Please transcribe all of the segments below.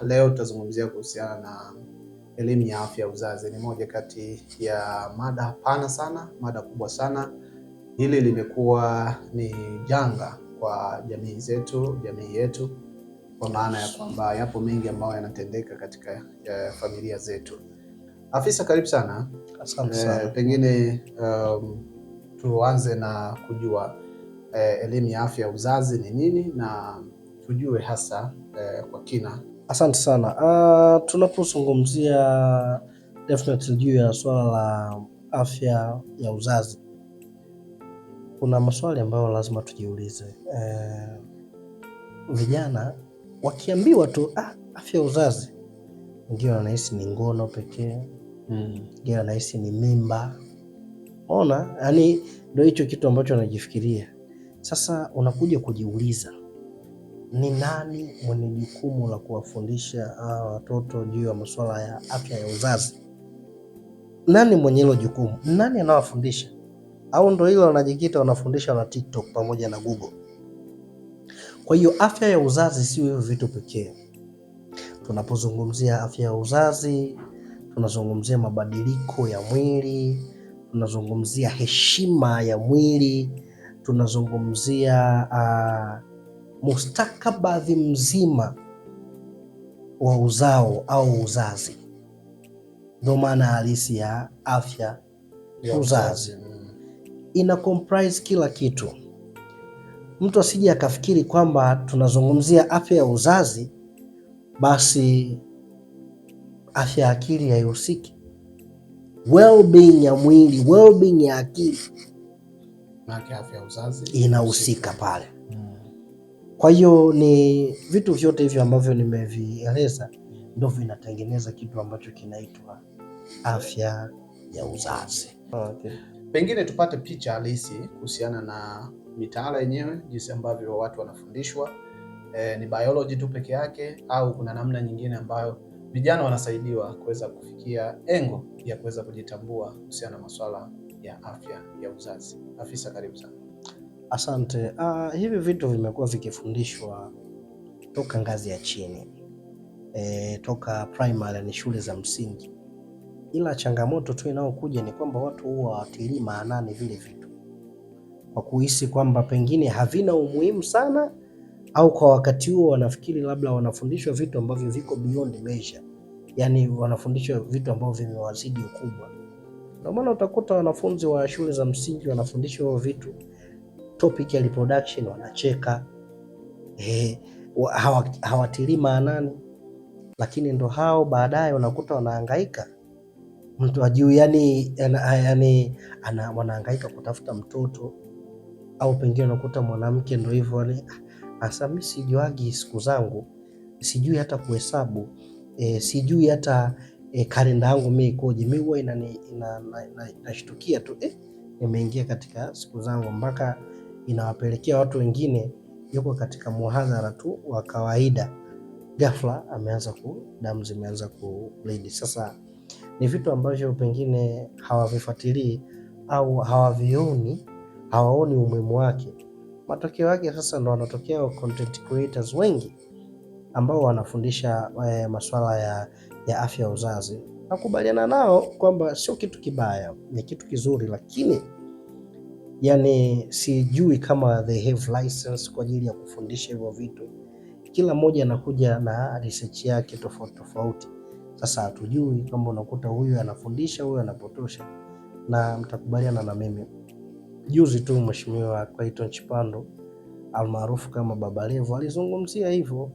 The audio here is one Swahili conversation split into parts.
Leo tutazungumzia kuhusiana na elimu ya afya ya uzazi. Ni moja kati ya mada pana sana, mada kubwa sana. Hili limekuwa ni janga kwa jamii yetu, kwa maana ya kwamba yapo mengi ambayo yanatendeka katika familia zetu. Afisa, karibu sana. Asante sana. Pengine tuanze na kujua elimu ya afya ya uzazi ni nini na tujue hasa kwa kina. Asante sana. Tunapozungumzia definitely juu ya swala la afya ya uzazi, kuna maswali ambayo lazima tujiulize. Vijana wakiambiwa tu afya ya uzazi, wengine wanahisi ni ngono pekee, wengine wanahisi ni mimba. Ona, yani ndio hicho kitu ambacho wanajifikiria. Sasa unakuja kujiuliza, ni nani mwenye jukumu la kuwafundisha watoto juu ya masuala ya afya ya uzazi? Nani mwenye hilo jukumu? Nani anawafundisha? Au ndio hilo wanajikita wanafundisha na TikTok pamoja na Google? Kwa hiyo afya ya uzazi sio hivyo vitu pekee. Tunapozungumzia afya ya uzazi, tunazungumzia mabadiliko ya mwili, tunazungumzia heshima ya mwili, tunazungumzia mustakabali mzima wa uzao au uzazi. Ndio maana halisi ya afya ya uzazi. Ina comprise kila kitu. Mtu asije akafikiri kwamba tunazungumzia afya ya uzazi basi afya ya akili haihusiki. Well-being ya mwili, well-being ya akili, na afya ya uzazi inahusika pale. Kwa hiyo ni vitu vyote hivyo ambavyo nimevieleza ndio vinatengeneza kitu ambacho kinaitwa afya ya uzazi. Okay. Pengine tupate picha halisi kuhusiana na mitaala yenyewe, jinsi ambavyo watu wanafundishwa. Ni biology tu peke yake au kuna namna nyingine ambayo vijana wanasaidiwa kuweza kufikia engo ya kuweza kujitambua kuhusiana na masuala ya afya ya uzazi? Afisa, karibu sana. Asante. Hivi vitu vimekuwa vikifundishwa toka ngazi ya chini, toka primary, ni shule za msingi, ila changamoto tu inayokuja ni kwamba watu huwa hawatilii maanani vile vitu kwa kuhisi kwamba pengine havina umuhimu sana, au kwa wakati huo wanafikiri labda wanafundishwa vitu ambavyo viko beyond measure, yani wanafundishwa vitu ambavyo vimewazidi ukubwa. Ndio maana utakuta wanafunzi wa shule za msingi wanafundishwa hivyo vitu, topic ya reproduction wanacheka, hawatilii maanani, lakini ndo hao baadaye unakuta wanahangaika, mtu ajui wanahangaika kutafuta mtoto, au pengine unakuta mwanamke ndo hivyo asa mimi sijuagi siku zangu, sijui hata kuhesabu, sijui hata kalenda yangu mimi ikoje, mimi huwa inashtukia tu nimeingia katika siku zangu, mpaka inawapelekea watu wengine yuko katika muhadhara tu wa kawaida, ghafla ameanza damu zimeanza kubleed. Sasa ni vitu ambavyo pengine hawavifuatilii au hawaoni umuhimu wake. Matokeo yake sasa ndo wanatokea content creators wengi ambao wanafundisha masuala ya afya ya uzazi. Nakubaliana nao kwamba sio kitu kibaya, ni kitu kizuri, lakini yani sijui kama they have license kwa ajili ya kufundisha hivyo vitu. Kila mmoja anakuja na research yake tofauti. Sasa hatujui kwamba unakuta huyu anafundisha, huyu anapotosha. Na mtakubaliana na mimi, juzi tu Mheshimiwa Clayton Chipando almaarufu kama Baba Levo alizungumzia hivyo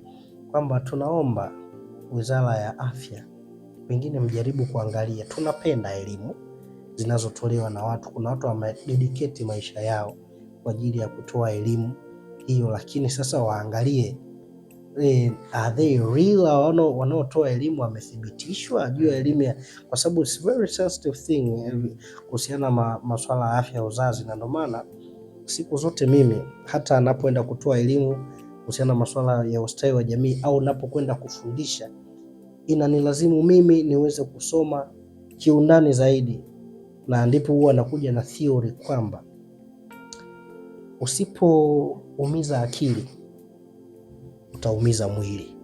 kwamba tunaomba Wizara ya Afya pengine mjaribu kuangalia, tunapenda elimu zinazotolewa na watu, kuna watu wamededicate maisha yao kwa ajili ya kutoa elimu hiyo, lakini sasa waangalie are they real, wanaotoa elimu wamethibitishwa juu ya elimu, kwa sababu it's very sensitive thing kuhusiana masuala ya afya ya uzazi. Na ndio maana siku zote mimi hata anapoenda kutoa elimu kuhusiana masuala ya ustawi wa jamii au napokwenda kufundisha, inanilazimu mimi niweze kusoma kiundani zaidi, na ndipo huwa nakuja na theory kwamba usipoumiza akili utaumiza mwili.